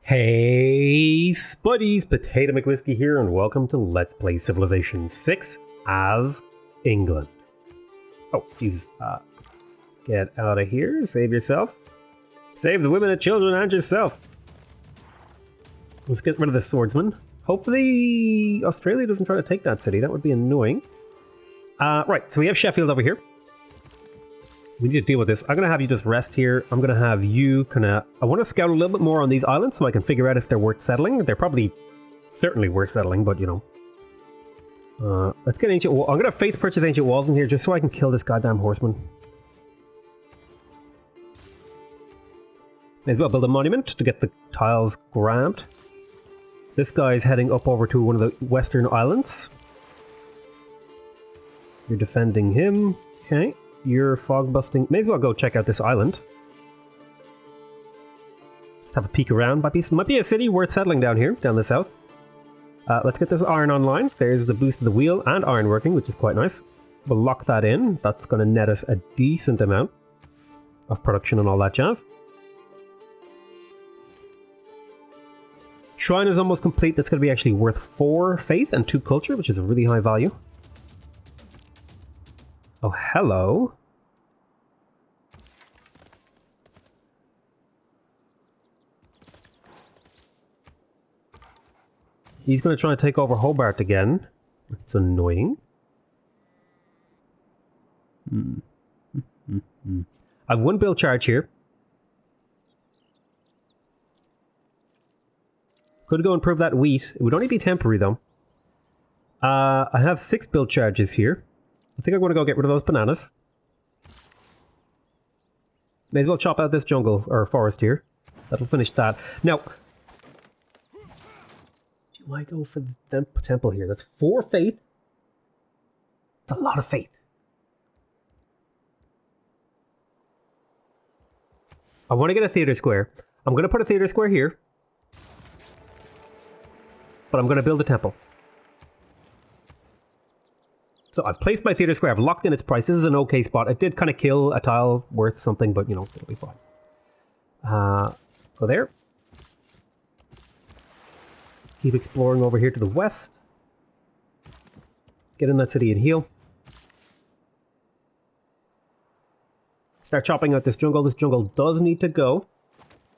Hey Spuddies, PotatoMcWhiskey here, and welcome to Let's Play Civilization 6 as England. Oh, Jesus. Get out of here, save yourself. Save the women and children and yourself. Let's get rid of this swordsman. Hopefully Australia doesn't try to take that city, that would be annoying. Right, so we have Sheffield over here. We need to deal with this. I'm going to have you just rest here. I'm going to have you kind of... I want to scout a little bit more on these islands so I can figure out if they're worth settling. They're probably certainly worth settling, but you know. Let's get ancient wall. I'm going to faith purchase ancient walls in here just so I can kill this goddamn horseman. May as well build a monument to get the tiles grabbed. This guy's heading up over to one of the western islands. You're defending him. Okay. You're fog busting. May as well go check out this island. Let's have a peek around. Might be a city worth settling down here, down the south. Let's get this iron online. There's the boost of the wheel and iron working, which is quite nice. We'll lock that in. That's going to net us a decent amount of production and all that jazz. Shrine is almost complete. That's going to be actually worth 4 faith and 2 culture, which is a really high value. Oh, hello. He's going to try and take over Hobart again. It's annoying. I've 1 build charge here. Could go improve that wheat. It would only be temporary though. I have 6 build charges here. I think I'm going to go get rid of those bananas. May as well chop out this jungle, or forest here. That'll finish that. Now, do I go for the temple here? That's 4 faith. It's a lot of faith. I want to get a theater square. I'm going to put a theater square here. But I'm going to build a temple. So I've placed my theater square, I've locked in its price. This is an okay spot. It did kind of kill a tile worth something, but you know, it'll be fine. Go there. Keep exploring over here to the west. Get in that city and heal. Start chopping out this jungle. This jungle does need to go.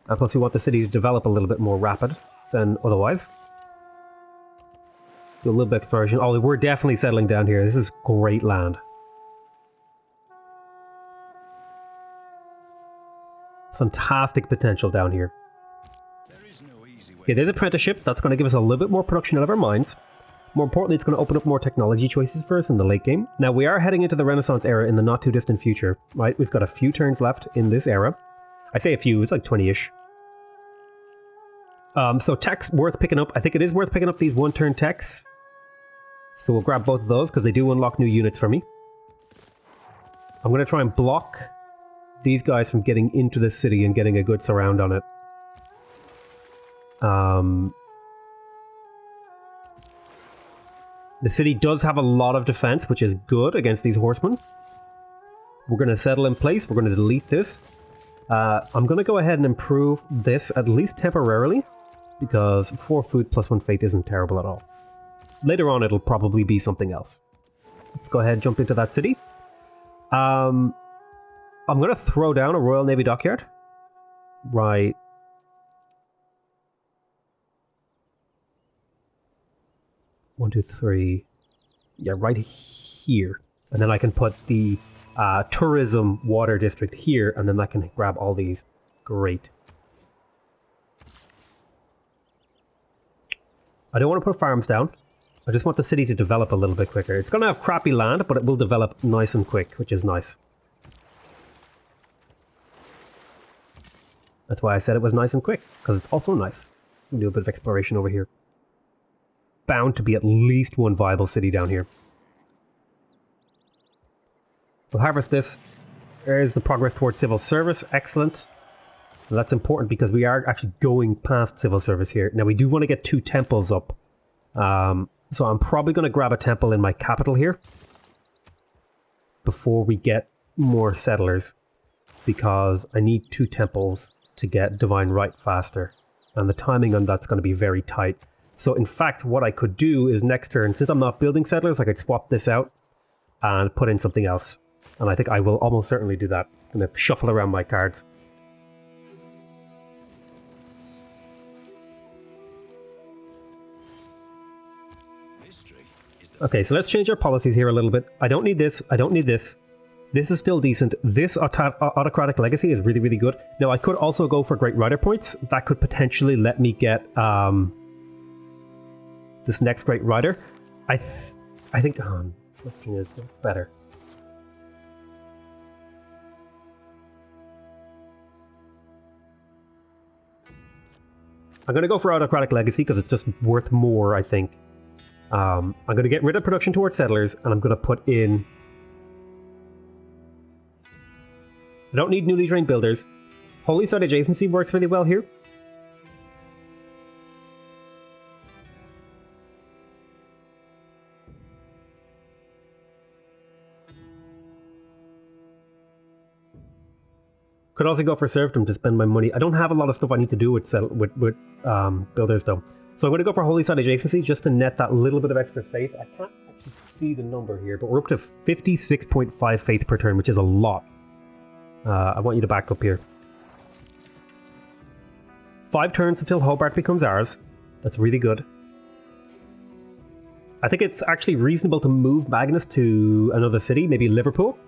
And plus we want the city to develop a little bit more rapid than otherwise. Do a little bit of exploration. Oh, we're definitely settling down here. This is great land. Fantastic potential down here. Okay, there's apprenticeship. That's going to give us a little bit more production out of our mines. More importantly, it's going to open up more technology choices for us in the late game. Now, we are heading into the Renaissance era in the not too distant future, right? We've got a few turns left in this era. I say a few, it's like 20-ish. So tech's worth picking up. I think it is worth picking up these 1-turn techs. So we'll grab both of those because they do unlock new units for me. I'm going to try and block these guys from getting into the city and getting a good surround on it. The city does have a lot of defense, which is good against these horsemen. We're going to settle in place. We're going to delete this. I'm going to go ahead and improve this, at least temporarily, because 4 food plus 1 faith isn't terrible at all. Later on, it'll probably be something else. Let's go ahead and jump into that city. I'm going to throw down a Royal Navy dockyard. Right. One, two, three. Yeah, right here. And then I can put the tourism water district here, and then I can grab all these. Great. I don't want to put farms down. I just want the city to develop a little bit quicker. It's going to have crappy land, but it will develop nice and quick, which is nice. That's why I said it was nice and quick, because it's also nice. We'll do a bit of exploration over here. Bound to be at least 1 viable city down here. We'll harvest this. There's the progress towards civil service. Excellent. And that's important because we are actually going past civil service here. Now we do want to get 2 temples up. So I'm probably going to grab a temple in my capital here before we get more settlers, because I need 2 temples to get divine right faster. And the timing on that's going to be very tight. So in fact, what I could do is next turn, since I'm not building settlers, I could swap this out and put in something else. And I think I will almost certainly do that. I'm going to shuffle around my cards. Okay, so let's change our policies here a little bit. I don't need this. I don't need this. This is still decent. This autocratic legacy is really, really good. Now, I could also go for great rider points. That could potentially let me get this next great rider. I think looking is better. I'm going to go for autocratic legacy because it's just worth more, I think. I'm going to get rid of production towards settlers, and I'm going to put in... I don't need newly trained builders. Holy Site Adjacency works really well here. Could also go for serfdom to spend my money. I don't have a lot of stuff I need to do with builders though. So I'm going to go for Holy Site Adjacency just to net that little bit of extra faith. I can't actually see the number here, but we're up to 56.5 faith per turn, which is a lot. I want you to back up here. 5 turns until Hobart becomes ours. That's really good. I think it's actually reasonable to move Magnus to another city, maybe Liverpool,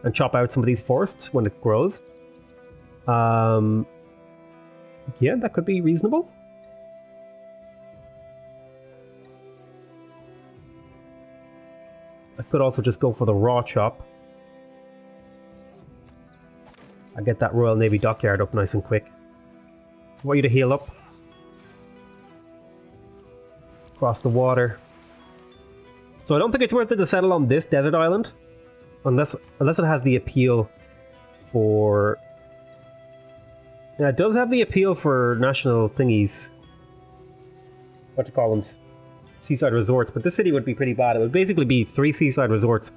and chop out some of these forests when it grows. Yeah, that could be reasonable. I could also just go for the raw chop. I get that Royal Navy dockyard up nice and quick. I want you to heal up. Across the water. So I don't think it's worth it to settle on this desert island. Unless it has the appeal for... Yeah, it does have the appeal for national thingies. What to call them? Seaside resorts. But this city would be pretty bad. It would basically be 3 seaside resorts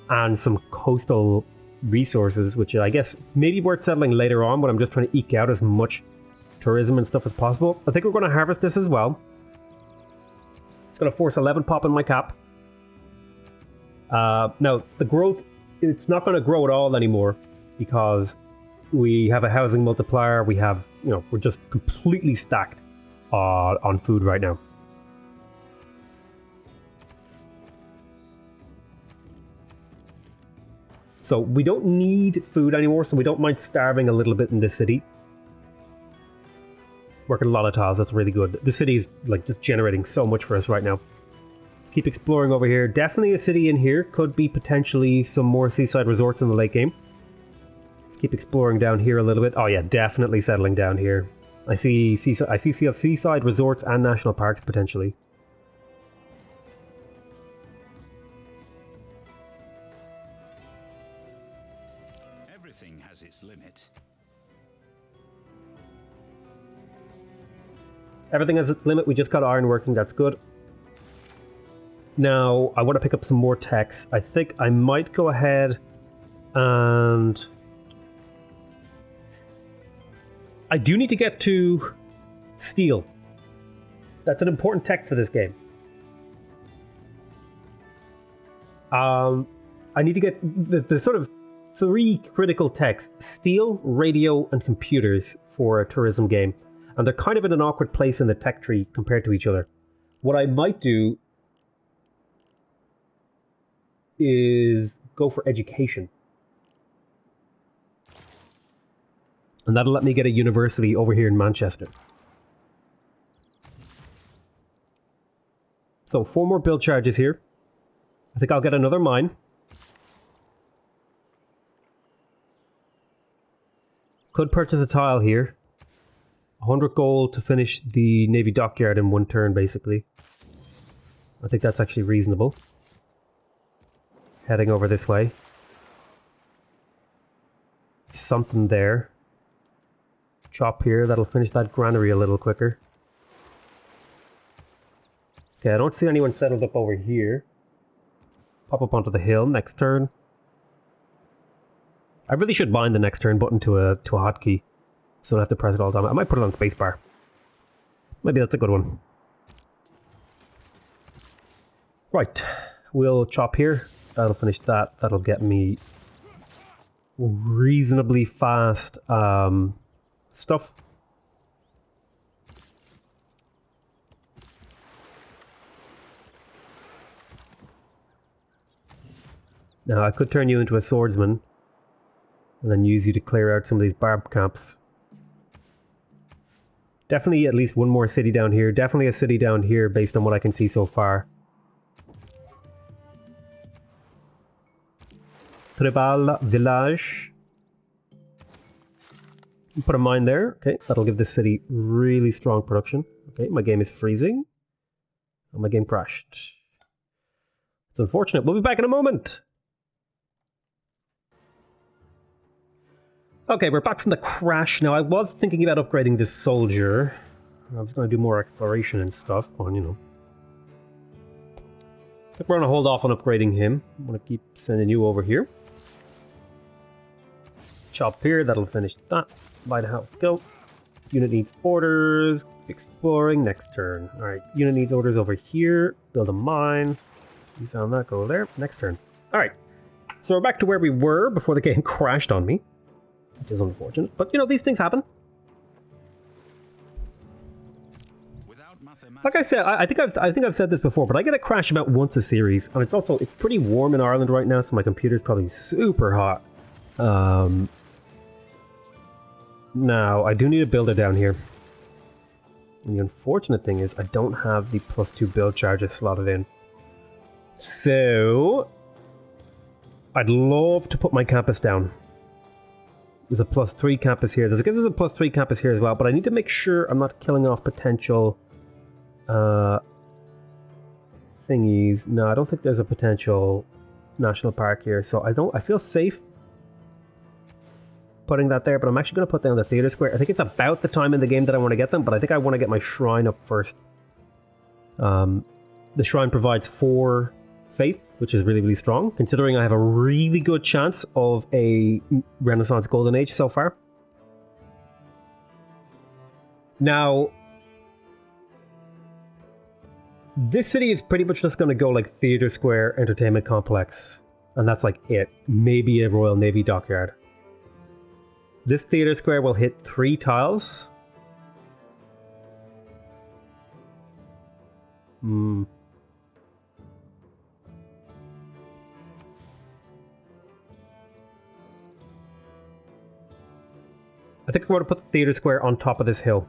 and some coastal resources, which I guess maybe worth settling later on, but I'm just trying to eke out as much tourism and stuff as possible. I think we're going to harvest this as well. It's going to force 11 pop in my cap. Now, the growth, it's not going to grow at all anymore because we have a housing multiplier. We have, we're just completely stacked on food right now. So we don't need food anymore, so we don't mind starving a little bit in this city. Working a lot of tiles, that's really good. The city's like just generating so much for us right now. Let's keep exploring over here. Definitely a city in here. Could be potentially some more seaside resorts in the late game. Let's keep exploring down here a little bit. Oh yeah, definitely settling down here. I see seaside resorts and national parks potentially. Everything has its limit. Everything has its limit. We just got iron working. That's good. Now, I want to pick up some more techs. I think I might go ahead and... I do need to get to steel. That's an important tech for this game. I need to get the sort of 3 critical techs: steel, radio, and computers for a tourism game. And they're kind of in an awkward place in the tech tree compared to each other. What I might do is go for education. And that'll let me get a university over here in Manchester. So 4 more build charges here. I think I'll get another mine. Could purchase a tile here. 100 gold to finish the Navy dockyard in 1 turn, basically. I think that's actually reasonable. Heading over this way. Something there. Chop here, that'll finish that granary a little quicker. Okay, I don't see anyone settled up over here. Pop up onto the hill next turn. I really should bind the next turn button to a hotkey, so I don't have to press it all the time. I might put it on spacebar. Maybe that's a good one. Right, we'll chop here. That'll finish that. That'll get me reasonably fast stuff. Now, I could turn you into a swordsman and then use you to clear out some of these barb camps. Definitely at least one more city down here. Definitely a city down here based on what I can see so far. Tribal Village. Put a mine there. Okay, that'll give this city really strong production. Okay, my game is freezing. Oh, my game crashed. It's unfortunate. We'll be back in a moment. Okay, we're back from the crash. Now, I was thinking about upgrading this soldier. I was going to do more exploration and stuff, but, you know. I think we're going to hold off on upgrading him. I'm going to keep sending you over here. Chop here, that'll finish that. Lighthouse, go. Unit needs orders. Exploring, next turn. Alright, unit needs orders over here. Build a mine. You found that, go there. Next turn. Alright, so we're back to where we were before the game crashed on me. Which is unfortunate, but you know, these things happen. Like I said, I think I've said this before, but I get a crash about once a series, and it's pretty warm in Ireland right now, so my computer's probably super hot. Now I do need a builder down here, and the unfortunate thing is I don't have the +2 build charges slotted in. So I'd love to put my campus down. There's a +3 campus here. I guess there's a +3 campus here as well, but I need to make sure I'm not killing off potential thingies. No, I don't think there's a potential national park here, so I feel safe putting that there, but I'm actually going to put down the theater square. I think it's about the time in the game that I want to get them, but I think I want to get my shrine up first. The shrine provides 4 faith, which is really, really strong, considering I have a really good chance of a Renaissance Golden Age so far. Now, this city is pretty much just going to go like Theatre Square, Entertainment Complex, and that's like it. Maybe a Royal Navy dockyard. This Theatre Square will hit 3 tiles. I think we're going to put the theater square on top of this hill.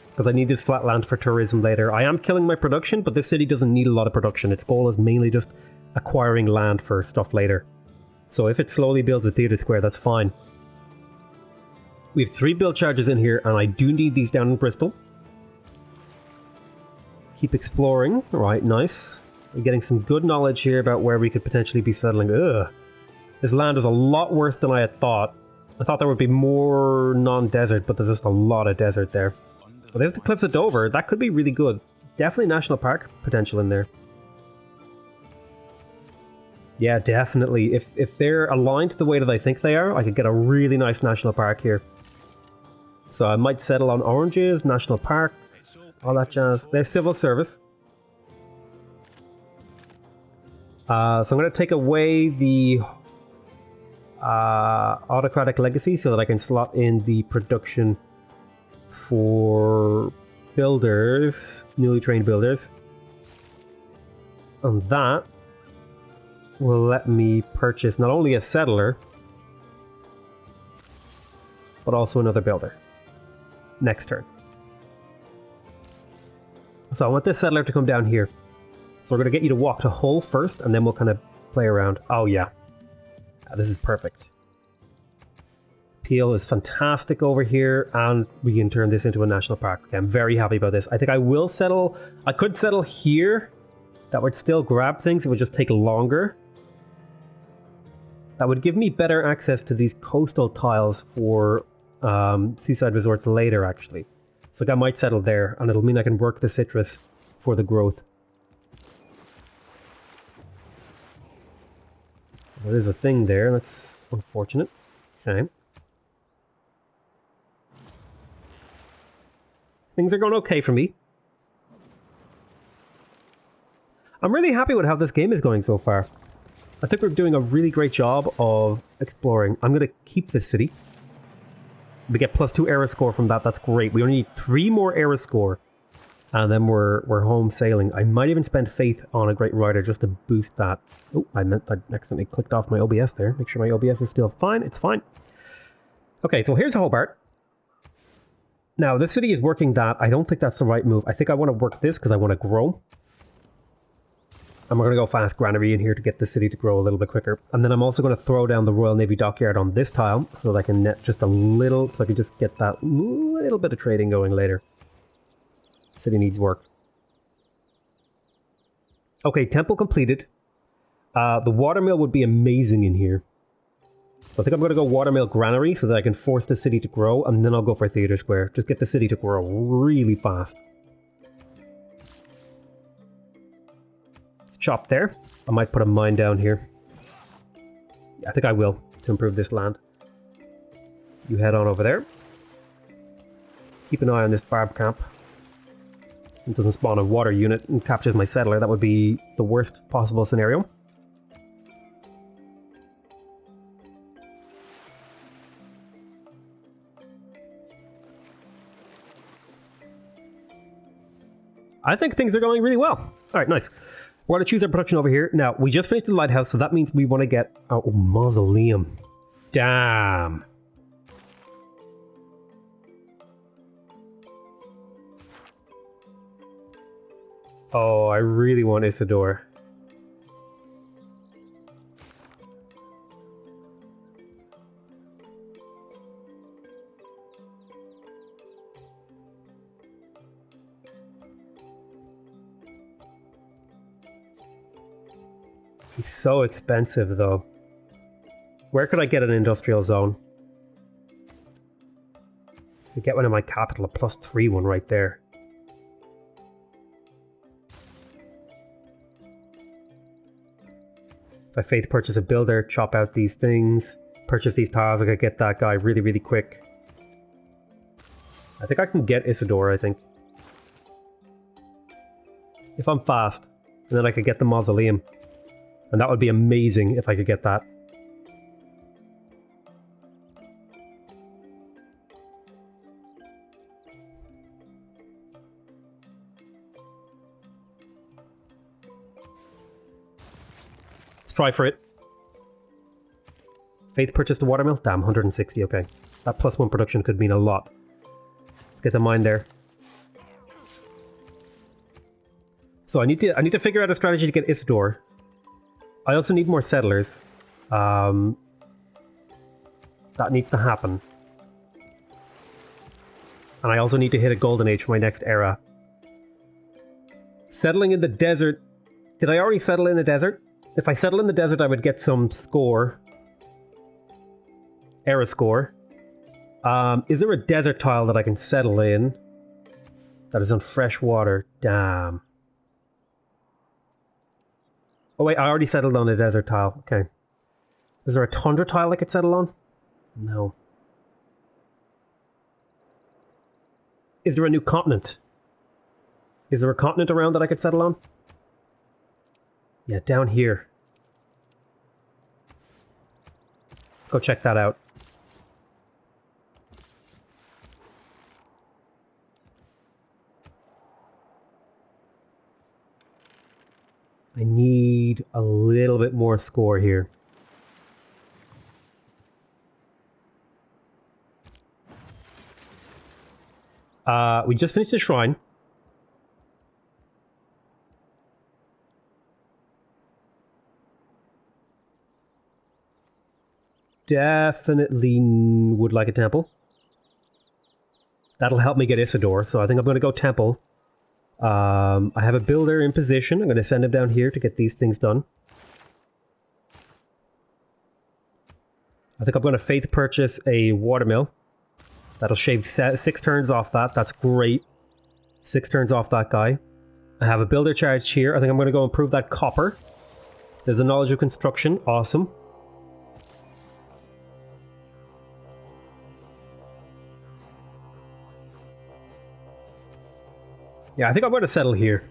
Because I need this flat land for tourism later. I am killing my production, but this city doesn't need a lot of production. Its goal is mainly just acquiring land for stuff later. So if it slowly builds a theater square, that's fine. We have 3 build charges in here, and I do need these down in Bristol. Keep exploring. Alright, nice. We're getting some good knowledge here about where we could potentially be settling. Ugh. This land is a lot worse than I had thought. I thought there would be more non-desert, but there's just a lot of desert there. Well, there's the Cliffs of Dover. That could be really good. Definitely national park potential in there. Yeah, definitely. If they're aligned the way that I think they are, I could get a really nice national park here. So I might settle on oranges, national park, all that jazz. There's civil service. So I'm going to take away the autocratic legacy so that I can slot in the production for builders, newly trained builders. And that will let me purchase not only a settler, but also another builder next turn. So I want this settler to come down here. So we're going to get you to walk to Hull first, and then we'll kind of play around. Oh yeah. This is perfect. Peel is fantastic over here, and we can turn this into a national park. Okay, I'm very happy about this. I think I will settle. I could settle here. That would still grab things. It would just take longer. That would give me better access to these coastal tiles for seaside resorts later, actually. So I might settle there, and it'll mean I can work the citrus for the growth. There is a thing there, that's unfortunate. Okay. Things are going okay for me. I'm really happy with how this game is going so far. I think we're doing a really great job of exploring. I'm going to keep this city. We get +2 era score from that. That's great. We only need 3 more era score. And then we're home sailing. I might even spend faith on a great rider just to boost that. Oh, I accidentally clicked off my OBS there. Make sure my OBS is still fine. It's fine. Okay, so here's Hobart. Now, this city is working that. I don't think that's the right move. I think I want to work this because I want to grow. And we're going to go fast granary in here to get the city to grow a little bit quicker. And then I'm also going to throw down the Royal Navy dockyard on this tile so that I can net just a little, so I can just get that little bit of trading going later. City needs work. Okay, temple completed. The watermill would be amazing in here. So I think I'm going to go watermill granary so that I can force the city to grow, and then I'll go for theater square. Just get the city to grow really fast. Let's chop there. I might put a mine down here. I think I will, to improve this land. You head on over there. Keep an eye on this barb camp. It doesn't spawn a water unit and captures my settler. That would be the worst possible scenario. I think things are going really well. All right, nice. We're going to choose our production over here. Now, we just finished the lighthouse, so that means we want to get... Oh, mausoleum. Damn. Oh, I really want Isidore. He's so expensive, though. Where could I get an industrial zone? I get one in my capital, a +3 one right there. If I faith purchase a builder, chop out these things, purchase these tiles, I could get that guy really, really quick. I think I can get Isidore, I think. If I'm fast, and then I could get the mausoleum. And that would be amazing if I could get that. Let's try for it. Faith purchased the watermill? Damn, 160, okay. That +1 production could mean a lot. Let's get the mine there. So I need to figure out a strategy to get Isidore. I also need more settlers. That needs to happen. And I also need to hit a golden age for my next era. Settling in the desert. Did I already settle in the desert? If I settle in the desert, I would get some score. Era score. Is there a desert tile that I can settle in? That is on fresh water. Damn. Oh wait, I already settled on a desert tile. Okay. Is there a tundra tile I could settle on? No. Is there a new continent? Is there a continent around that I could settle on? Yeah, down here. Let's go check that out. I need a little bit more score here. We just finished the shrine. Definitely would like a temple. That'll help me get Isidore, so I think I'm going to go temple. I have a builder in position. I'm going to send him down here to get these things done. I think I'm going to faith purchase a watermill. That'll shave 6 turns off that. That's great. 6 turns off that guy. I have a builder charged here. I think I'm going to go improve that copper. There's a knowledge of construction. Awesome. Yeah, I think I'm going to settle here.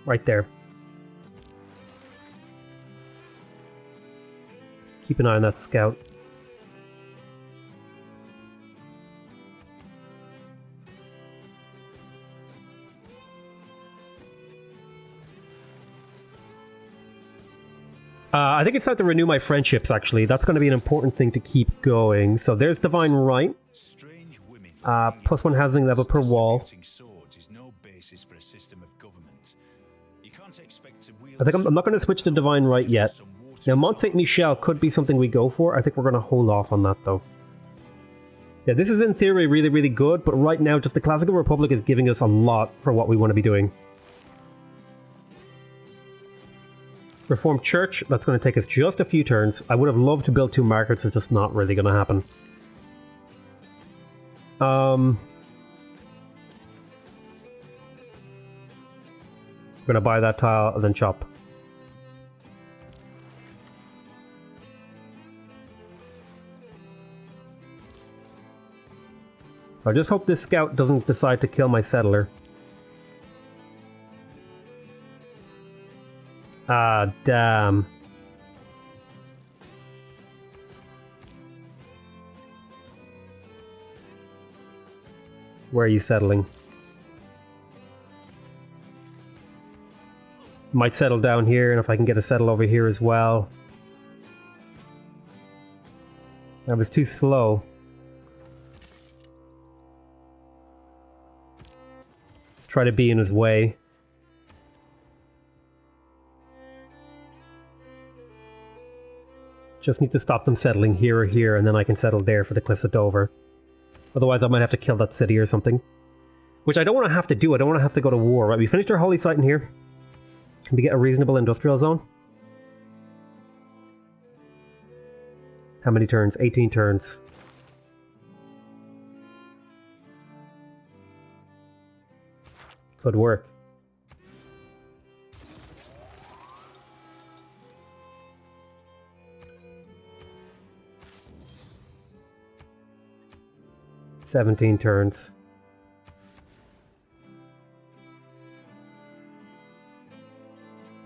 Right there. Keep an eye on that scout. I think it's time to renew my friendships, actually. That's going to be an important thing to keep going. So there's Divine Right. +1 housing level per wall. I think I'm not going to switch to Divine Right yet. Now, Mont Saint Michel could be something we go for. I think we're going to hold off on that, though. Yeah, this is in theory really, really good, but right now, just the Classical Republic is giving us a lot for what we want to be doing. Reformed Church, that's going to take us just a few turns. I would have loved to build 2 markets, it's just not really going to happen. I'm going to buy that tile and then chop. I just hope this scout doesn't decide to kill my settler. Ah, damn. Where are you settling? Might settle down here, and if I can get a settle over here as well. That was too slow. Let's try to be in his way. Just need to stop them settling here or here, and then I can settle there for the Cliffs of Dover. Otherwise, I might have to kill that city or something. Which I don't want to have to do. I don't want to have to go to war. Right, we finished our holy site in here. Can we get a reasonable industrial zone? How many turns? 18 turns. Could work. $17 turns.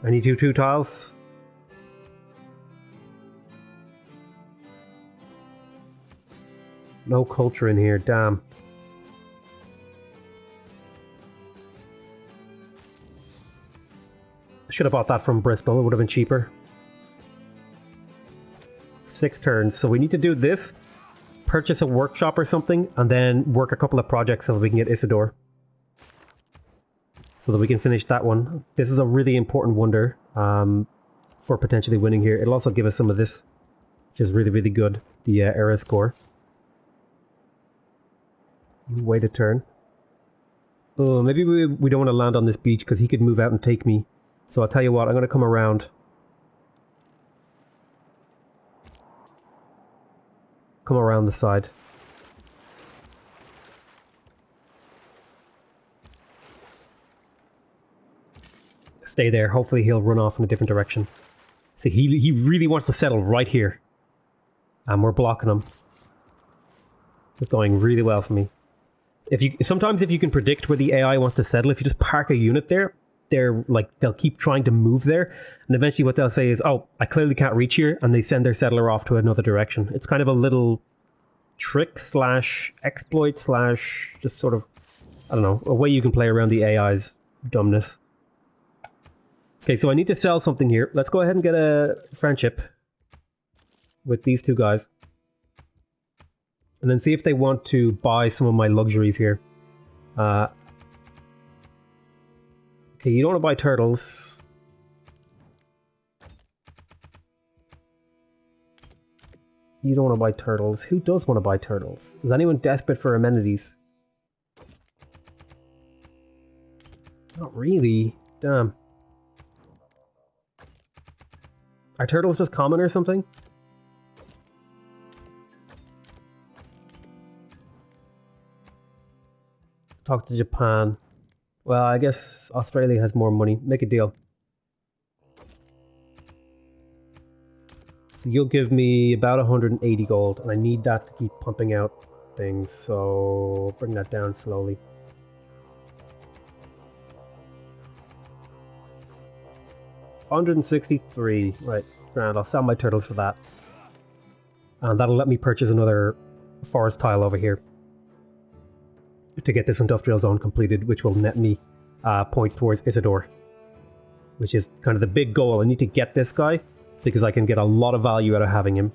I need 2 tiles. No culture in here, damn. I should have bought that from Bristol, it would have been cheaper. 6 turns, so we need to do this, purchase a workshop or something, and then work a couple of projects so that we can get Isidore. So that we can finish that one. This is a really important wonder for potentially winning here. It'll also give us some of this, which is really, really good. The era score. You wait a turn. Oh, maybe we don't want to land on this beach because he could move out and take me. So I'll tell you what, I'm going to come around. Come around the side. Stay there. Hopefully he'll run off in a different direction. See, he really wants to settle right here. And we're blocking him. It's going really well for me. Sometimes if you can predict where the AI wants to settle, if you just park a unit there, they'll keep trying to move there, and eventually what they'll say is, oh, I clearly can't reach here, and they send their settler off to another direction. It's kind of a little trick / exploit / just sort of, I don't know, a way you can play around the AI's dumbness. Okay, so I need to sell something here. Let's go ahead and get a friendship with these 2 guys. And then see if they want to buy some of my luxuries here. Okay, you don't want to buy turtles. You don't want to buy turtles. Who does want to buy turtles? Is anyone desperate for amenities? Not really. Damn. Are turtles just common or something? Talk to Japan. Well, I guess Australia has more money. Make a deal. So you'll give me about 180 gold, and I need that to keep pumping out things, so bring that down slowly. $163, right, grand, I'll sell my turtles for that. And that'll let me purchase another forest tile over here to get this industrial zone completed, which will net me points towards Isidore, which is kind of the big goal. I need to get this guy because I can get a lot of value out of having him.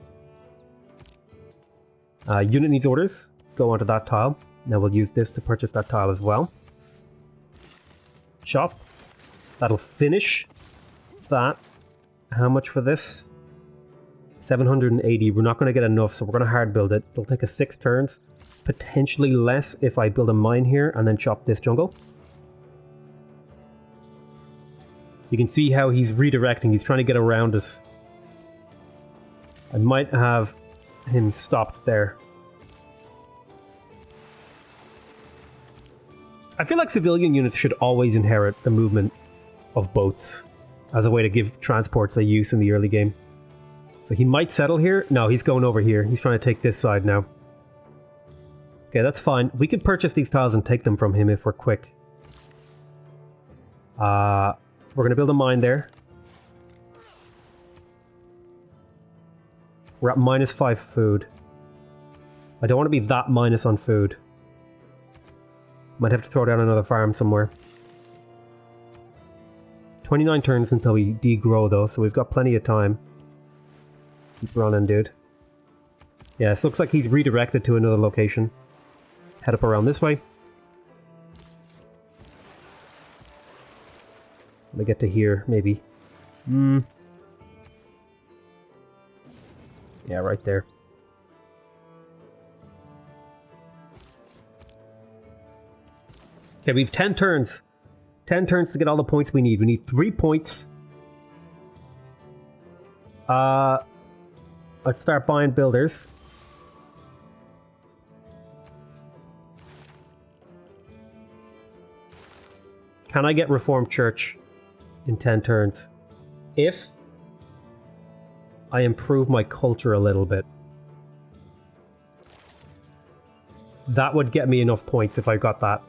Unit needs orders. Go onto that tile. Now we'll use this to purchase that tile as well. Shop. That'll finish that. How much for this? 780. We're not going to get enough, so we're going to hard build it. It'll take us 6 turns. Potentially less if I build a mine here and then chop this jungle. You can see how he's redirecting. He's trying to get around us. I might have him stopped there. I feel like civilian units should always inherit the movement of boats as a way to give transports a use in the early game. So he might settle here. No, he's going over here. He's trying to take this side now. Okay, that's fine. We could purchase these tiles and take them from him if we're quick. We're going to build a mine there. We're at -5 food. I don't want to be that minus on food. Might have to throw down another farm somewhere. 29 turns until we degrow though, so we've got plenty of time. Keep running, dude. Yeah, this looks like he's redirected to another location. Head up around this way. Let me get to here, maybe. Yeah, right there. Okay, we have 10 turns. 10 turns to get all the points we need. We need 3 points. Let's start buying builders. Can I get Reformed Church in 10 turns? If I improve my culture a little bit. That would get me enough points if I got that.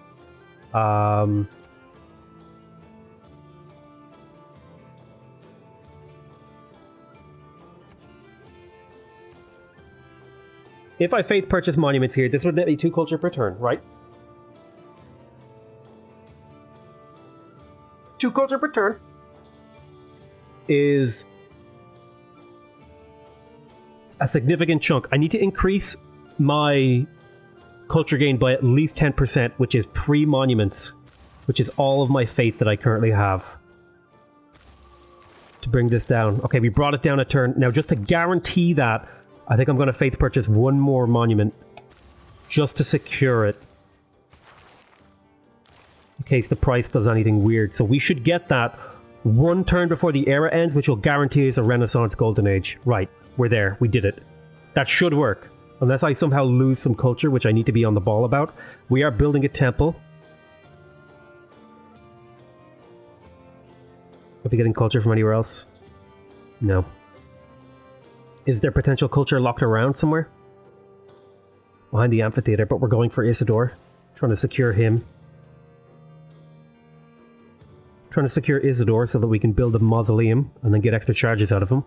If I faith purchase monuments here, this would net me 2 culture per turn, right? 2 culture per turn is a significant chunk. I need to increase my culture gain by at least 10%, which is 3 monuments, which is all of my faith that I currently have. To bring this down. Okay, we brought it down a turn. Now, just to guarantee that, I think I'm going to faith purchase 1 more monument just to secure it. In case the price does anything weird. So we should get that 1 turn before the era ends, which will guarantee us a Renaissance Golden Age. Right, we're there. We did it. That should work. Unless I somehow lose some culture, which I need to be on the ball about. We are building a temple. Are we getting culture from anywhere else? No. Is there potential culture locked around somewhere? Behind the amphitheater, but we're going for Isidore. Trying to secure him. Trying to secure Isidore so that we can build a mausoleum and then get extra charges out of him.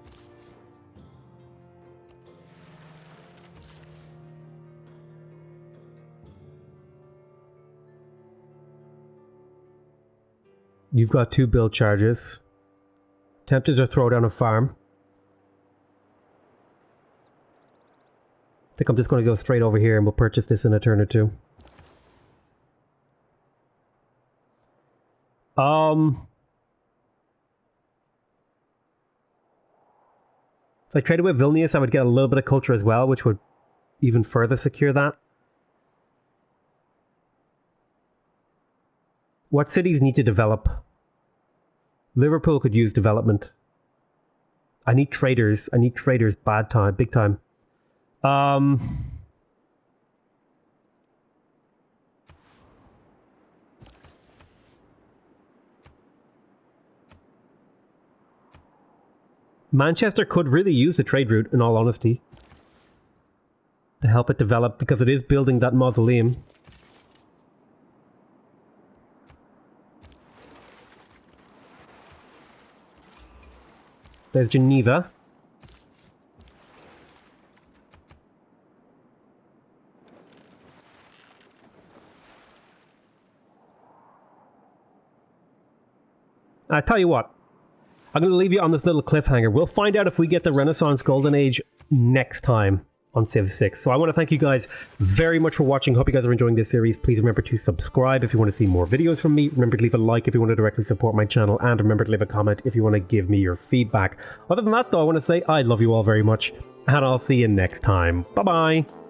You've got 2 build charges. Tempted to throw down a farm. I think I'm just going to go straight over here and we'll purchase this in a turn or 2. If I traded with Vilnius, I would get a little bit of culture as well, which would even further secure that. What cities need to develop? Liverpool could use development. I need traders. I need traders big time. Manchester could really use the trade route, in all honesty, to help it develop, because it is building that mausoleum. There's Geneva. I tell you what, I'm going to leave you on this little cliffhanger. We'll find out if we get the Renaissance Golden Age next time on Civ 6. So I want to thank you guys very much for watching. Hope you guys are enjoying this series. Please remember to subscribe if you want to see more videos from me. Remember to leave a like if you want to directly support my channel. And remember to leave a comment if you want to give me your feedback. Other than that, though, I want to say I love you all very much. And I'll see you next time. Bye-bye.